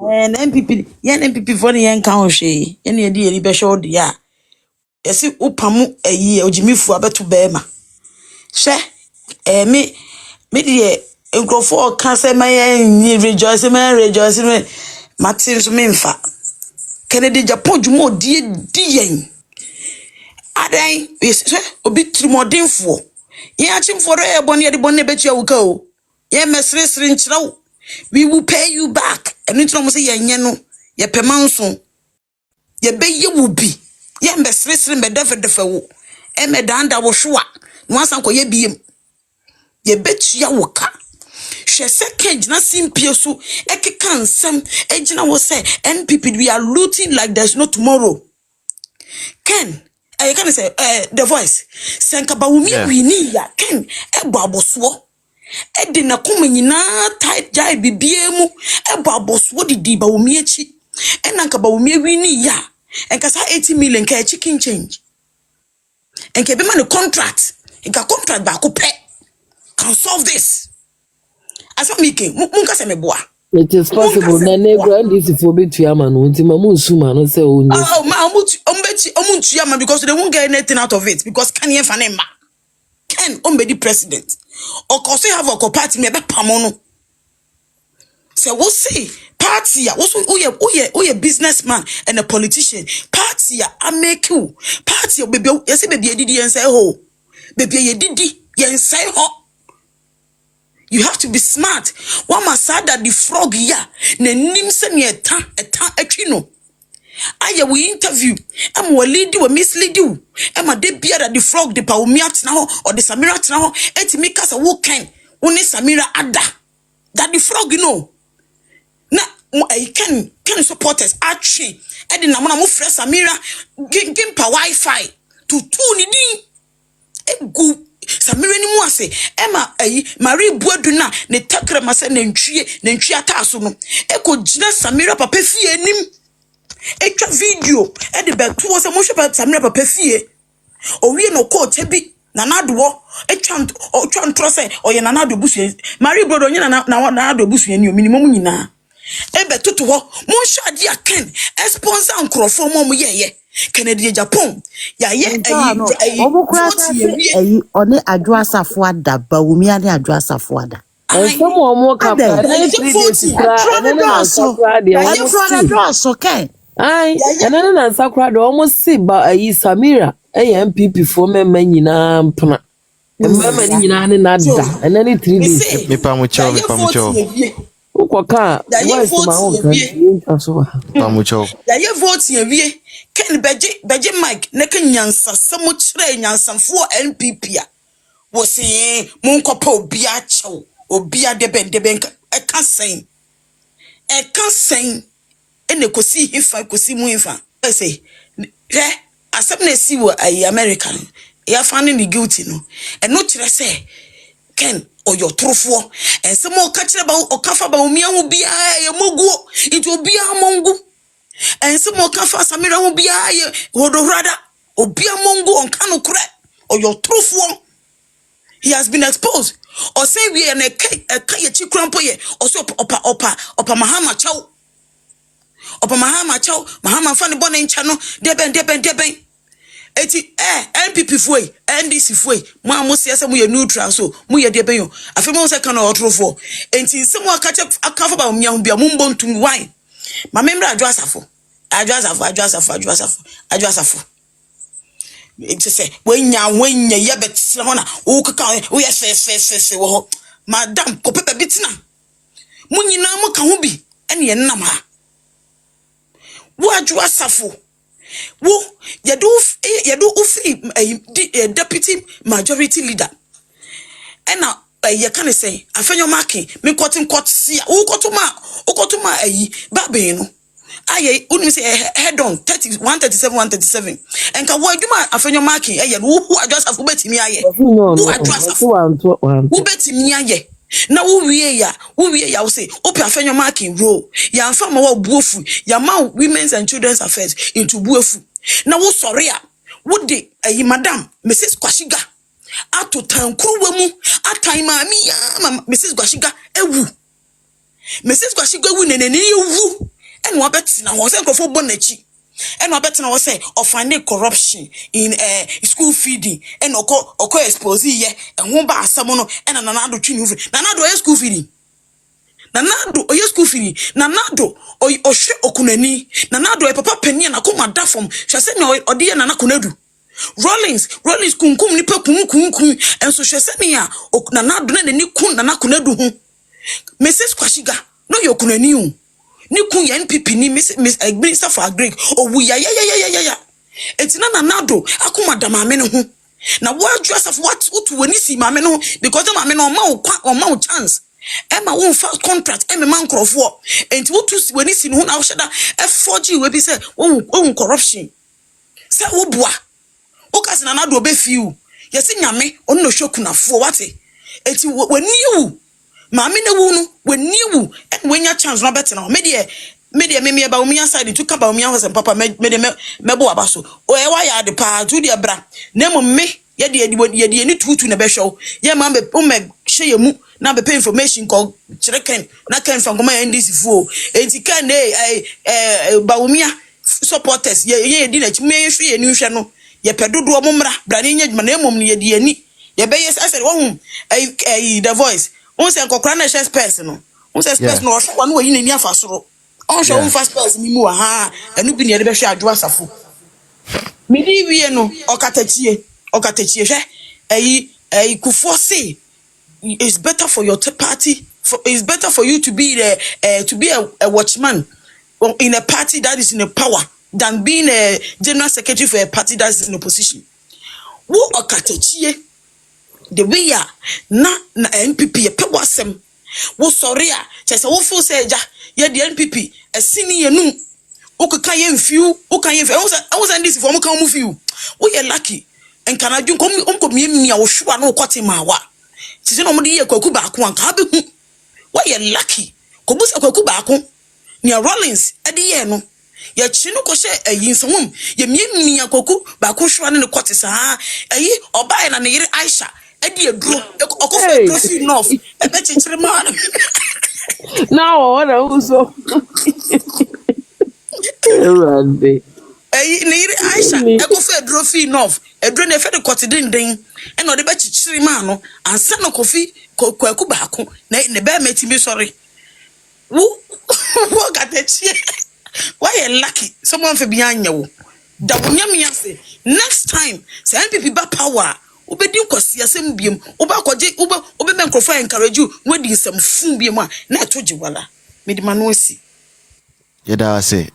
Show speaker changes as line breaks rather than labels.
And MPP for the young country, any idea, be showed, yeah. Yes, Upamu a year, or Jimmy Fuaba to Bema. She, me, dear, Uncle for cancer, my rejoicing, Martin's Minfa. Kennedy Japan, you more dear. Adan, yes, a bit too more dinful. Yachim for a bonny at the bonnet bet you will go. Ye mess rinch now. We will pay you back. And it's almost a yano, ye pemanson. Ye bay you will be. Ye mess wrestling by the foe. And Madame that was sure. Once uncle ye be ye bet ya woka. She said, Cage, not simple so. Eke can some agent was say, NPP, we are looting like there's no tomorrow. Ken, I can say, the voice. Sankaba wini ya Ken, baboswo. Dina kumina tight jai bibiemu, baboswo di diba umiechi. Nankaba wini ya. Kasa 80 million ka chicken change. Kebe man contract. Nka contract ba ko pe. Can solve this. Asa mike, munka se meboa.
It is possible. Na negro and this for be tuyama no nti mamu suma no say o.
Oh, ma omuntu tuyama because they won't get anything out of it because can ye fanemba. Ken ombedi president. Or cause have a party me be pamono. Say we see party ya we businessman and a politician. Party ya I make you. Party ya baby you say baby didi yen say ho. Baby ye didi yen say ho. You have to be smart. One must say that the frog ya ne nimse ni etan etwino. Aye we interview. Am we lead you, we mislead you. Am a de bia that the frog the pa umi atna ho or the Samira atna ho. Eti make us a wo ken. One Samira ada. That the frog you know. Na can supporters actually. Edi na mona mo fresh Samira game pa Wi-Fi to two ni din. Egu Samira ni mu ase Emma Marie Boaduna ne takra mase na ntwie ataso no eko gina Samira papa fie anim etwa video e de beto wo se mo hwe Samira papa fie owie no court bi nanado etwa ntro se oye nanado busu Marie Boado nyina na nanado busu ani o minimum nyina e beto to ho mo hwe ade aken sponsor nkrofo mo ye Kennedy Japan ya ye
oni adwa safuada ba wumi ani adwa safuada
some more kapra na sakra de almost see ba Samira MPP for me nyina mpna mama nyina ne na da and any 3 days
me pamucho
ukoka voice ma won so
pamucho
ya ye vote ye wie Ken beje Mike ne kan nyansa samo kire nyansanfo NPP a wo se mun kopa obi a chew obi a de ben e kan sen ene kosi hifa kosi mu hifa say asem na si wo ai American ya fane ni guilty no e no kire say Ken oyo trofo ense mo ka kire ba o kafa ba omi ahu bia ye moguo itu obi a mongu ense mo ka fa Samira hu bia ye hodorada obi a mongu onka no kure oyo trofo. He has been exposed. Or say we are a kaya chikrampo ye or so opa Mahama chow. Opa Mahama chow, Mahama funny bonnet in channel, deben. Eti NPP fue, NDC fue, Mamus yes, we are neutral, so we are debeo. I feel most I can order for. And since someone catch up a cover about me, be a mumbon to wine. My member address it say when ya yebet hona o kaka o yes wo madam ko pepe bitina munyina mo ka ho bi ene yenam ha wo adwo asafo wo yedo deputy majority leader ena ye kan say afenyo marking me cotton court sia wo kotuma babe no aye unu say head on 137 and ka wo adwuma afenyo marking ye no who adjust afo betimi aye who adjust who betimi aye na wo wie ya wo say open afenyo marking role ya mfa ma wo buofu ya ma women's and children's affairs into buofu na wo sori a wo de madam Mrs. Kwashiga ato tankuru wemu atan maami ya Mrs. Kwashiga ewu Mrs. Kwashiga wu nenene ewu and wabetina was a for bonachi. And wabetina was say of finding corruption in school feeding and oko expose ye and womba samono and another chin. Nanado school feeding. Nanado or your school feeding. Nanado or she okuneni. Nanado a papa penny and a coma da from Shaseno or dear Nanakunedu. Rollins kunkum nipa kun and so Shasenia or Nanado and ni kun Nanakunedu. Mrs. Kwashiga, no your kuneni. Ni kun ya NPP ni Miss Minister for Agric or we ya. It's Nanado, akuma da mameno hu. Na what dress of what when you see mameno because the mameno or mouth chance. Emma won't first contract, Emma man crop war. And what to when you see who now shada F4G will be said, oh, corruption. Say, oh, boy. Okas Nanado be few. Yes, in Yame, on no shokuna for what? It's when you, Mammy no wound, when you, and when your chance not better now. Media about me aside, it took about me and Papa made Mebo Abaso. Oh, why are the pa, Julia Bra, Nemo me, yet any two to the show. Yeah, mamma, share mu. Now be pay information called Chreken, not came from Goma and this fool. And he can Baumia supporters, ye didn't me free a new channel. Ye pedudu mumra, Branian Manemum ye diani. Ye bayes I said, the voice. Once a cocrana shares personal. Once a personal one way in your fasro. On show fast person, me more, and you be near the Besha Dwasafu. Midi Vieno, or Catechie, a kufosi. It's better for your party. It's better for you to be a watchman in a party that is in a power than being a general secretary for a party that is in opposition. Who okatechie the way ya na NPP a pewasem. Wo sorry a chese wo feel say ja ye the NPP a senior nu. Ukaka ye mfiu, uka ye mfiu. I was this for muka mu fiu. Wo ye lucky. And can I do come me a wo sure no kwati mawa. Sisi no mudi ye kwaku baako anka be hu. Why you lucky? Kobusa kwaku baako. Nia Rollins edi ye no. Ye chi no ko hye ayinsomum. Ye miemia kwaku baako hwa ne kwate sa. Ayi obae na ne yire Aisha edi eduro. Okofa trophy enough. E be chichire man.
Now what also. Randy.
Ne yire Aisha ekofa trophy enough. Eduro ne fe de kwate den. And no, the batch chrimano and son of coffee, kwaku baako, ne bear meti me sorry. Who got that? Why a lucky someone for behind you? Dabunyamiase. Next time, say MPP ba power. Ubedi kwasi asembiem. Uba kwaje ube microphone encourage you. Wedi some fumbiema. Na toji wala. Medi manusi.
Yeda say